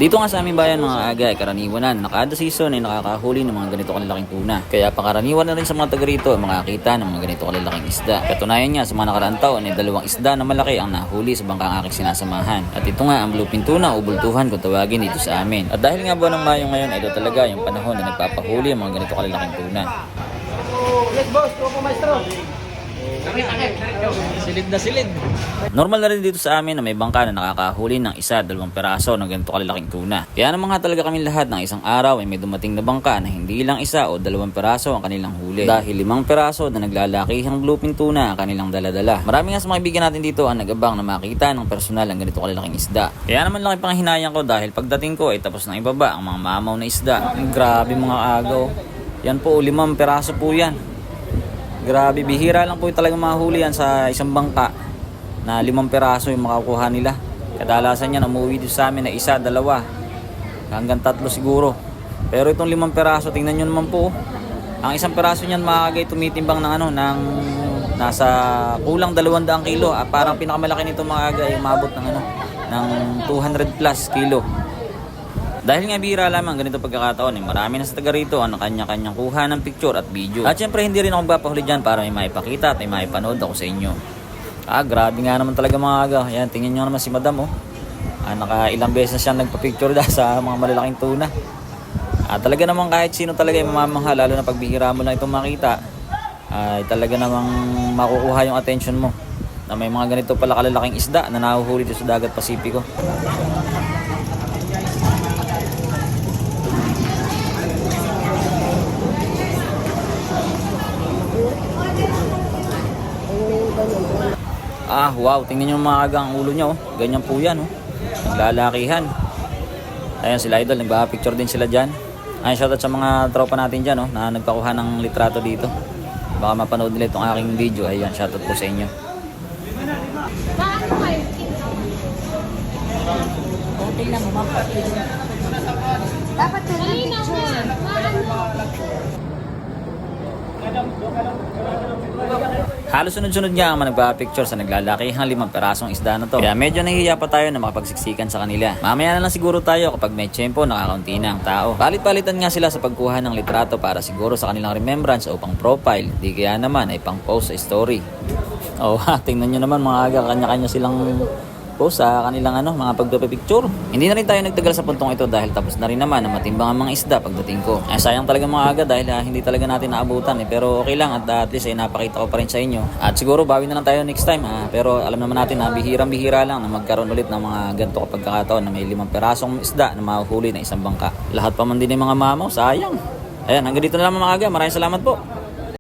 Dito nga sa aming bayan mga aga ay karaniwan na kada season ay nakakahuli ng mga ganito kalalaking tuna. Kaya pakaraniwan na rin sa mga taga rito ay makakita ng mga ganito kalalaking isda. Katunayan nga sa mga nakaraang taon ay 2 isda na malaki ang nahuli sa bangkang aking sinasamahan. At ito nga ang bluefin tuna o bultuhan kung tawagin dito sa amin. At dahil nga buwan ng Mayo ngayon ay ito talaga yung panahon na nagpapahuli ang mga ganito kalalaking tuna. Yes boss, tuwa po maestro. Silid na silid. Normal na rin dito sa amin na may bangka na nakakahuli ng 1-2 peraso ng ganito kalalaking tuna. Kaya naman nga talaga kami lahat ng isang araw ay may dumating na bangka na hindi lang 1 o 2 peraso ang kanilang huli. Dahil 5 peraso na naglalakihang bluefin tuna ang kanilang daladala. Marami nga sa mga kaibigan natin dito ang nag-abang na makita ng personal ang ganito kalalaking isda. Kaya naman lang panghinayang ko dahil pagdating ko ay tapos nang ibaba ang mga mamaw na isda. Grabe mga agaw. Yan po, 5 peraso po yan. Grabe, bihira lang po yung talagang mahuli yan sa isang bangka na 5 peraso yung makakuha nila. Kadalasan yan, umuwi dito sa amin na 1, 2, hanggang 3 siguro. Pero itong 5 peraso, tingnan nyo naman po. Ang isang peraso niyan makakagay tumitimbang ng ng nasa kulang 200 kilo. Parang pinakamalaki nito makakagay umabot ng 200 plus kilo. Dahil nga bihira lamang ganito pagkakataon marami na sa taga rito ang kanya-kanyang kuha ng picture at video. At syempre hindi rin ako magpapahuli dyan para may maipakita at may maipanood ako sa inyo. Grabe nga naman talaga mga aga. Ayan, tingnan nyo naman si madam nakailang beses na siya nagpa-picture sa mga malalaking tuna. Talaga naman kahit sino talaga ay mamamangha, lalo na pagbihira mo lang itong makita, ay talaga namang makukuha yung attention mo na may mga ganito pala kalalaking isda na nahuhuli dito sa dagat Pasipiko. Wow, tingnan nyo mga aga ang ulo niya ganyan po yan naglalakihan. Ayan sila idol, nagpa-picture din sila dyan. Ayan, shoutout sa mga tropa natin dyan na nagpakuha ng litrato dito. Baka mapanood nila itong aking video. Ayan, shoutout po sa inyo. Tingnan mo, dapat na picture. Halos sunod-sunod nga ang nagpa-picture sa naglalakihang 5 perasong isda na to. Kaya medyo nahihiya pa tayo na makapagsiksikan sa kanila. Mamaya na lang siguro tayo kapag may tiyempo nakakaunti na ang tao. Palit-palitan nga sila sa pagkuha ng litrato para siguro sa kanilang remembrance o pang profile. Di kaya naman ay pang post sa story. Tingnan nyo naman mga aga, kanya-kanya silang post sa kanilang mga pagpapicture. Hindi na rin tayo nagtagal sa puntong ito dahil tapos na rin naman na matimbang ang mga isda pagdating ko. Sayang talaga mga aga dahil hindi talaga natin naabutan pero okay lang at least ay napakita ko pa rin sa inyo. At siguro bawi na lang tayo next time pero alam naman natin na bihirang-bihira lang na magkaroon ulit ng mga ganito pagkakataon na may 5 perasong isda na mahuhuli na isang bangka. Lahat pa man din ng mga mamaw, sayang. Ayan, hanggang dito na lang mga aga. Maraming salamat po.